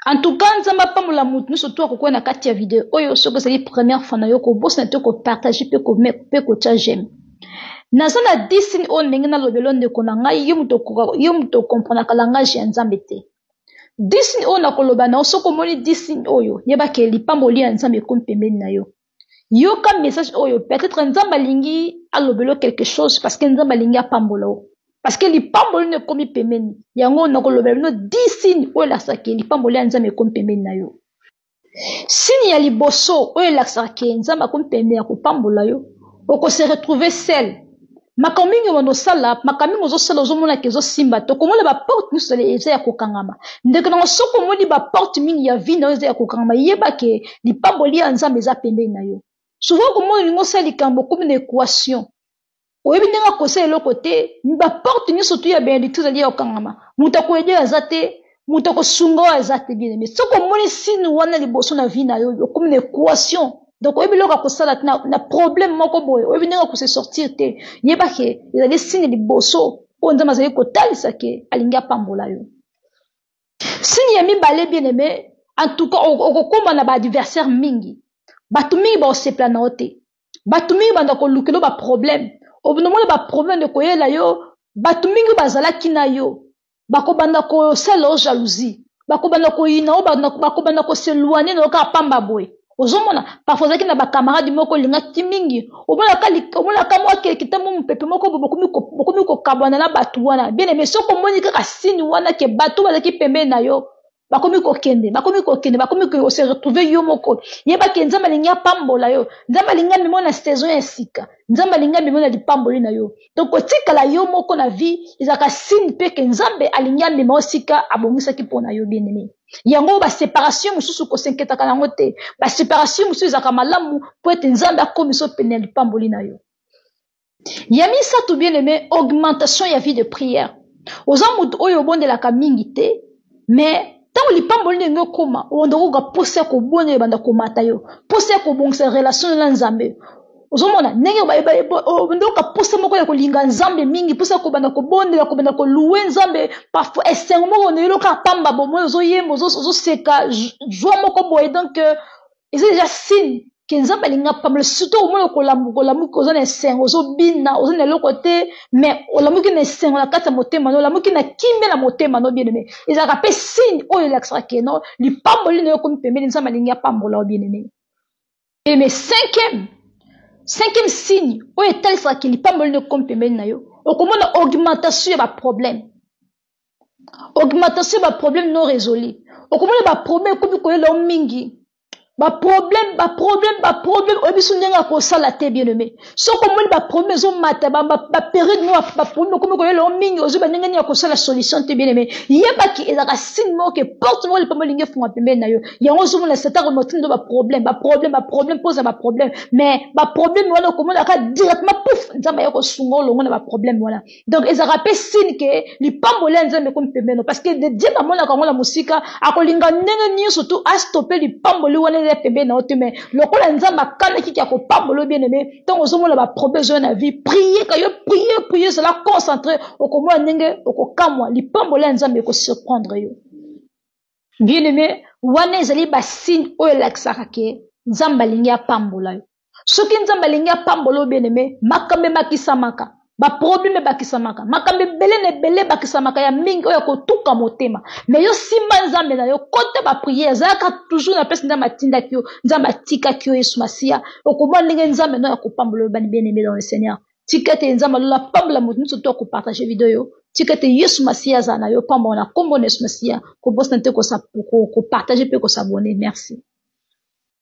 En tout cas, nzamba pambola mutu surtout ko na kati ya vidéo oyo soko c'est la première fois na yo ko bossa te ko partager pe ko cha j'aime. Nazana disini o ndenge na lobelo ndeko na ngai yo muto comprendre ka langage ya nzambe te. Disini o na koloba na soko moni disini oyo yeba ke lipamboli ya nzambe ko pembeni na yo. Yo ka message oyo peut-être nzamba lingi a lobelo quelque chose parce que nzamba lingi a pambola o. Parce que lipamboli ne komi pembeni yango na kolobela no disini oyo la sake lipamboli ya nzambe ko pembeni na yo. Sini ya liboso oyo la sake nzamba ko pembeni ya ko pambola yo oko se retrouver seul. Makamingi wano sala makamingi zo sala zo mona kezo simba to komola ba porte musole eza ya kokangama ndeko na soko moni ba porte mingi ya vie na eza ya kokangama yeba ke lipamboli ya nzambe eza pembeni na yo. Souvent comment lingo sali kambo comme une équation oyebi ndenga kosa eloko te ba porte ni surtout ya bénédiction ali ya kokangama muta ko ede azate muta ko sunga azate bien mais soko moni sinu wana liboso na vie na yo comme une équation. Donc, oyebi loka kosala na problème moko boye oyebi ndenga ko se sortir te yeba ke ezali signe liboso o nzama zali kotalisa ke alingi apambola yo. Signe ya mibale bien aimé en tout cas okokoma na ba adversaire mingi batu mingi ba osepla na ote batu mingi banda ko lukelo ba problème obinomona ba problème de koyela yo batu mingi bazalaki na yo bako banda ko sala jalousie bako banda ko ina o bako banda ko seloigner na ka pamba boye. Ozomona parfois zaki na ba camarade moko linga timingi obona ka mwa ke kitambo mpepe moko bokomi ko kabwana na batu wana bien aimé soko moni kaka signe wana ke batu bazaki pembeni na yo bakomi ko se retrouver yo moko yeba ke nzamba linga pambola yo nzamba linga mimona saison ya sika nzamba linga mimona lipamboli na yo donc otikala yo moko na vie ezaka signe pe ke nzambe alinga mimo sika abongisa ki pona yo bien aimé yango ba séparation mususu ko senketa kana ngote ba séparation mususu ezaka malamu po ete nzambe akomiso pene lipamboli na yo yami sa tout bien aimé augmentation ya vie de prière ozamutu oyo bondelaka mingi te mais tango lipamboli ndenge koma ondoko ga posa ko bonne banda ko mata yo posa ko bongisa relation na nzambe ozomona ndenge ondoko ka posa moko ya ko linga nzambe mingi posa ko banda ko bondela ko banda ko louer nzambe parfois esengo moko ne loka pamba bo mo zo yembo zo seka joie moko boye donc c'est déjà signe que nzambe linga pamba surtout mo ko lamu ko zo na esengo zo bina ozo na lokote mais olamuki na esengo na kata motema no olamuki na kimbe na motema no bien aimé ezaka pe signe oyo l'accent que non lipamboli no ko mpembeli nzambe linga pambola bien aimé et mais cinquième signe oyo etalisaka ke lipamboli no ko mpembeli na yo okomona augmentation ya ba problème non résolu okomona ba problème komi koyela mingi ba problème obisu ndenga ko sala te bien aimé soko moni ba problème zo mata ba période no ba problème komi koyela mingi ozo ba ndenga ni ko sala solution te bien aimé yeba ki ezaka signe mo ke porte mo le pamboli nge funga pembeni na yo yango zo mona seta ko motino ba problème pose ba problème mais ba problème wana ko mona ka directement pouf nzamba yako sungo longo na ba problème wana donc ezaka pe signe ke lipamboli nzambe ko pembeni parce que de Dieu ba mona ka ngola musika akolinga ndenge ni surtout a stopper lipamboli wana pembeni na ote mais lokola nzamba kana ki ya ko pambolo bien aimé tant ozomona ba problème na vie prier ka yo prier cela concentrer okomwa ndenge okokamwa lipambolo nzambe ko surprendre yo bien aimé wana ezali ba signe oyo laksaka ke nzamba lingi ya pambola yo soki nzamba lingi ya pambolo bien aimé makambe makisamaka ba problème bakisamaka makambe belé bakisamaka ya mingi oyo kotuka motema mais yo simba nzambe na yo kote ba prière zaka toujours na pesa nzamba tinda kyo nzamba tika kyo Yesu Masia okomwa ndenge nzambe no ya kopambola bani bien aimé dans le Seigneur tikete nzamba la pambola mutu surtout ko partager vidéo yo tikete Yesu Masia za na yo pambola kombo Yesu Masia ko bossa nte ko partager pe ko s'abonner merci.